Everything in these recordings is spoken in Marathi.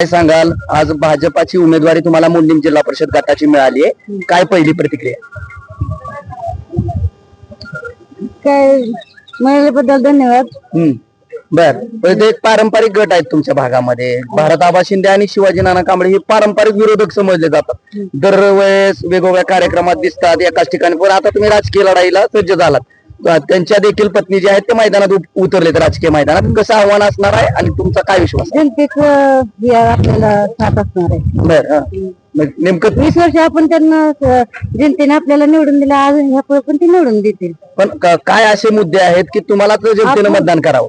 काय सांगाल, आज भाजपाची उमेदवारी तुम्हाला मुंडीम जिल्हा परिषद गटाची मिळाली आहे, काय पहिली प्रतिक्रिया? काय महिलेबद्दल धन्यवाद. बर, पण ते एक पारंपरिक गट आहेत तुमच्या भागामध्ये. भारत आबा शिंदे आणि शिवाजी नाना कांबळे हे पारंपरिक विरोधक समजले जातात. दरवेळेस वेगवेगळ्या कार्यक्रमात दिसतात एकाच ठिकाणी. पण आता तुम्ही राजकीय लढाईला सज्ज झालात. त्यांच्या देखील पत्नी जे आहेत ते मैदानात उतरलेत राजकीय मैदानात. कसं आव्हान असणार आहे आणि तुमचा काय विश्वास? जनतेच आपल्याला साथ असणार आहे. बर, नेमकं 20 वर्ष आपण त्यांना जनतेने आपल्याला निवडून दिलं, आज ह्या पण ते निवडून देतील. पण काय असे मुद्दे आहेत की तुम्हाला जनतेनं मतदान करावं?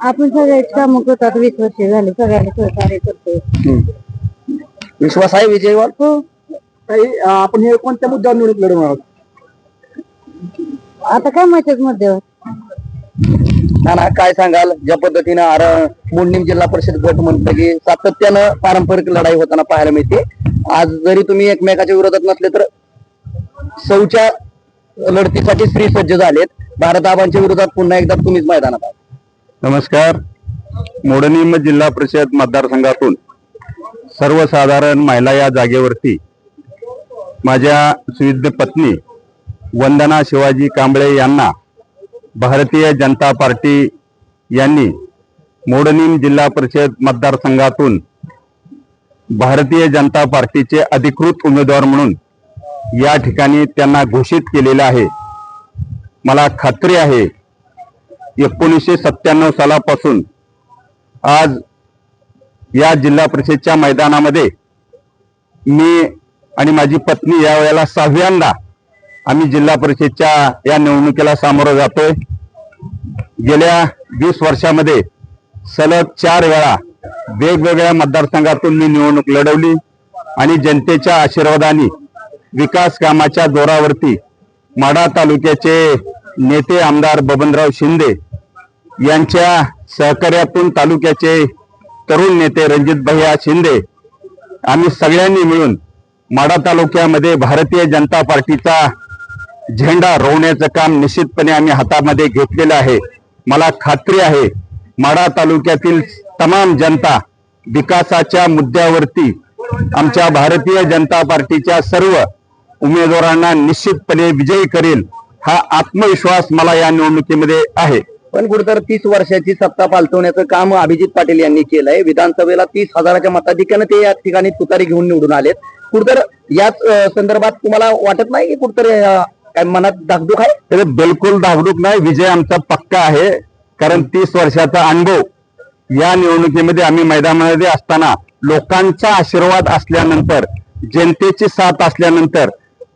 आपण सगळ्याच काम करतात, 20 वर्ष झाले सगळ्यांना सहकार्य करतो. विश्वास आहे विजयवाल? हो. आपण हे कोणत्या मुद्द्यावर निवडणूक लढवणार आहोत? आता काय माहितीच मुद्द्यावर. ना काय सांगाल, ज्या पद्धतीनं मुंडीम जिल्हा परिषद गट म्हणतं की सातत्यानं पारंपरिक लढाई होताना पाहायला मिळते. आज जरी तुम्ही एकमेकाच्या विरोधात नसले तर सौच्या लढतीसाठी स्त्री सज्ज झालेत. भारत आबांच्या विरोधात पुन्हा एकदा तुम्हीच मैदानात आहात. नमस्कार. मोडणीम जिल्हा परिषद मतदारसंघातून सर्वसाधारण महिला या जागेवरती माझ्या सुविद्य पत्नी वंदना शिवाजी कांबळे यांना भारतीय जनता पार्टी यांनी मोडणीम जिल्हा परिषद मतदारसंघातून भारतीय जनता पार्टीचे अधिकृत उमेदवार म्हणून या ठिकाणी त्यांना घोषित केलेले आहे. मला खात्री आहे 1997 सालापासून आज या जिल्हा परिषदच्या मैदानामध्ये मी आणि माझी पत्नी या वेळेला 6व्यांदा आम्ही जिल्हा परिषदच्या या निवडणुकीला सामोरं जातोय. गेल्या 20 वर्षामध्ये सलग 4 वेळा वेगवेगळ्या मतदारसंघातून मी निवडणूक लढवली आणि जनतेच्या आशीर्वादाने विकास कामाच्या जोरावरती माढा तालुक्याचे नेते आमदार बबनराव शिंदे यांच्या सहकार्यातून तालुक्याचे तरुण नेते रणजित भैया शिंदे आम्ही सगळ्यांनी मिळून माढा तालुक्यामध्ये भारतीय जनता पार्टीचा झेंडा रोवण्याचं काम निश्चितपणे आम्ही हातामध्ये घेतलेलं आहे. मला खात्री आहे माढा तालुक्यातील तमाम जनता विकासाच्या मुद्द्यावरती आमच्या भारतीय जनता पार्टीच्या सर्व उमेदवारांना निश्चितपणे विजयी करेल हा आत्मविश्वास मला या निवडणुकीमध्ये आहे. पण कुठेतरी 30 वर्षाची सत्ता पालटवण्याचं काम अभिजित पाटील यांनी केलंय. विधानसभेला 30,000च्या मताधिक्याने ते या ठिकाणी तुतारी घेऊन निवडून आलेत. कुठेतरी याच संदर्भात तुम्हाला वाटत नाही की कुठेतरी काय मनात धाकधूक आहे? बिलकुल धाकधूक नाही. विजय आमचा पक्का आहे. कारण 30 वर्षाचा अनुभव या निवडणुकीमध्ये आम्ही मैदानामध्ये असताना लोकांचा आशीर्वाद असल्यानंतर जनतेची साथ असल्यानंतर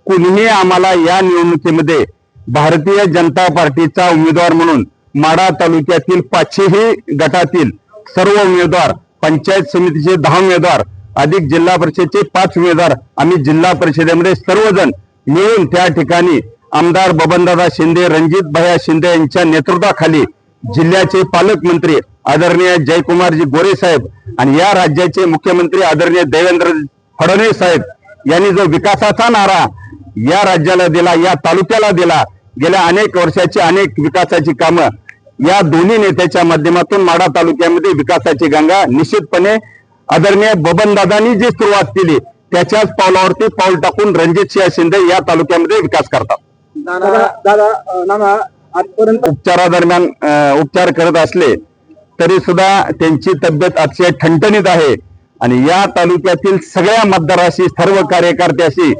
कुणीही आम्हाला या निवडणुकीमध्ये भारतीय जनता पार्टीचा उमेदवार म्हणून माढा तालुक्यातील 5ही गटातील सर्व उमेदवार, पंचायत समितीचे 10 उमेदवार अधिक जिल्हा परिषदेचे 5 उमेदवार आम्ही जिल्हा परिषदेमध्ये सर्वजण मिळून त्या ठिकाणी आमदार बबनदादा शिंदे, रणजित भैया शिंदे यांच्या नेतृत्वाखाली जिल्ह्याचे पालकमंत्री आदरणीय जयकुमारजी गोरे साहेब आणि या राज्याचे मुख्यमंत्री आदरणीय देवेंद्र फडणवीस साहेब यांनी जो विकासाचा नारा या राज्याला दिला, या तालुक्याला दिला, गेल्या अनेक वर्षाची अनेक विकासाची कामं या दोन्ही नेत्याच्या माध्यमातून माढा तालुक्यामध्ये विकासाची गंगा निश्चितपणे आदरणीय बबनदादांनी जी सुरुवात केली त्याच्याच पावलावरती पाऊल टाकून रणजितसिंह शिंदे या तालुक्यामध्ये विकास करतात. दादा आजपर्यंत उपचारादरम्यान उपचार करत असले तरी सुद्धा त्यांची तब्येत अतिशय ठणठणीत आहे आणि या तालुक्यातील सगळ्या मतदाराशी, सर्व कार्यकर्त्याशी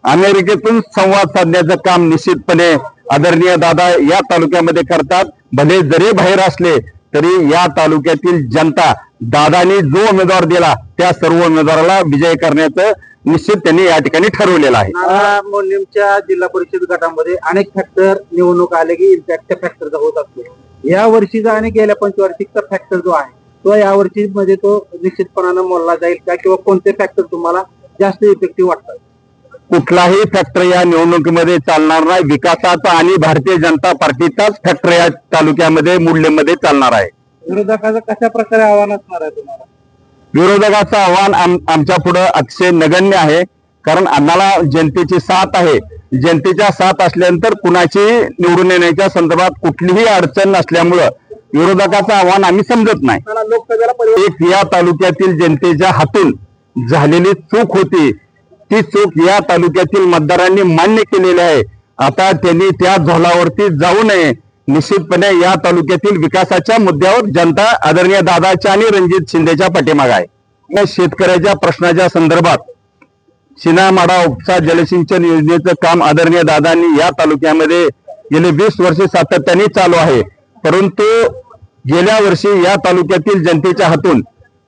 अमेरिकेतून संवाद साधण्याचं काम निश्चितपणे आदरणीय दादा या तालुक्यामध्ये करतात. भले जरी बाहेर असले तरी या तालुक्यातील जनता दादानी जो उमेदवार दिला त्या सर्व उमेदवाराला विजय करण्याचं निश्चित त्यांनी या ठिकाणी ठरवलेलं आहे. मोडणीमच्या जिल्हा परिषद गटामध्ये अनेक फॅक्टर निवडणूक आले की इम्पॅक्ट फॅक्टरचा होत असतो. या वर्षीचा आणि गेल्या पंचवार्षिकचा फॅक्टर जो आहे तो या वर्षी मध्ये तो निश्चितपणानं मोडला जाईल का, किंवा कोणते फॅक्टर तुम्हाला जास्त इफेक्टिव्ह वाटतात? कुठलाही फॅक्टर या निवडणुकीमध्ये चालणार नाही. विकासाचा आणि भारतीय जनता पार्टीचाच फॅक्टर या तालुक्यामध्ये मुंडीममध्ये चालणार आहे. विरोधकाचं कशा प्रकारे आव्हान असणार आहे तुम्हाला? विरोधकाचं आव्हान आमच्या पुढे अतिशय नगण्य आहे. कारण आम्हाला जनतेची साथ आहे. जनतेच्या साथ असल्यानंतर कुणाची निवडून येण्याच्या संदर्भात कुठलीही अडचण नसल्यामुळं विरोधकाचं आव्हान आम्ही समजत नाही. लोकसभेला एक या तालुक्यातील जनतेच्या हातून झालेली चूक होती, ती चूक या तालुक्यातील मतदारांनी मान्य केलेली आहे. आता त्यांनी त्या झोलावरती जाऊ नये. निश्चितपणे या तालुक्यातील विकासाच्या मुद्द्यावर जनता आदरणीय दादाच्या आणि रणजित शिंदेच्या पाठीमागे आहे. या शेतकऱ्याच्या प्रश्नाच्या संदर्भात शिनामाडा उपसा जलसिंचन योजनेचं काम आदरणीय दादांनी या तालुक्यामध्ये गेले 20 वर्षे सातत्याने चालू आहे. परंतु गेल्या वर्षी या तालुक्यातील जनतेच्या हातून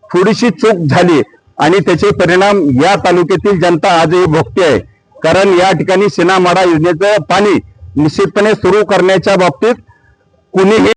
थोडीशी चूक झाली आणि त्याचे परिणाम या तालुक्यातील जनता आजही भोगते आहे. कारण या ठिकाणी शिनामाडा योजनेचं पाणी निश्चितपणे सुरू करण्याच्या बाबतीत कुणीही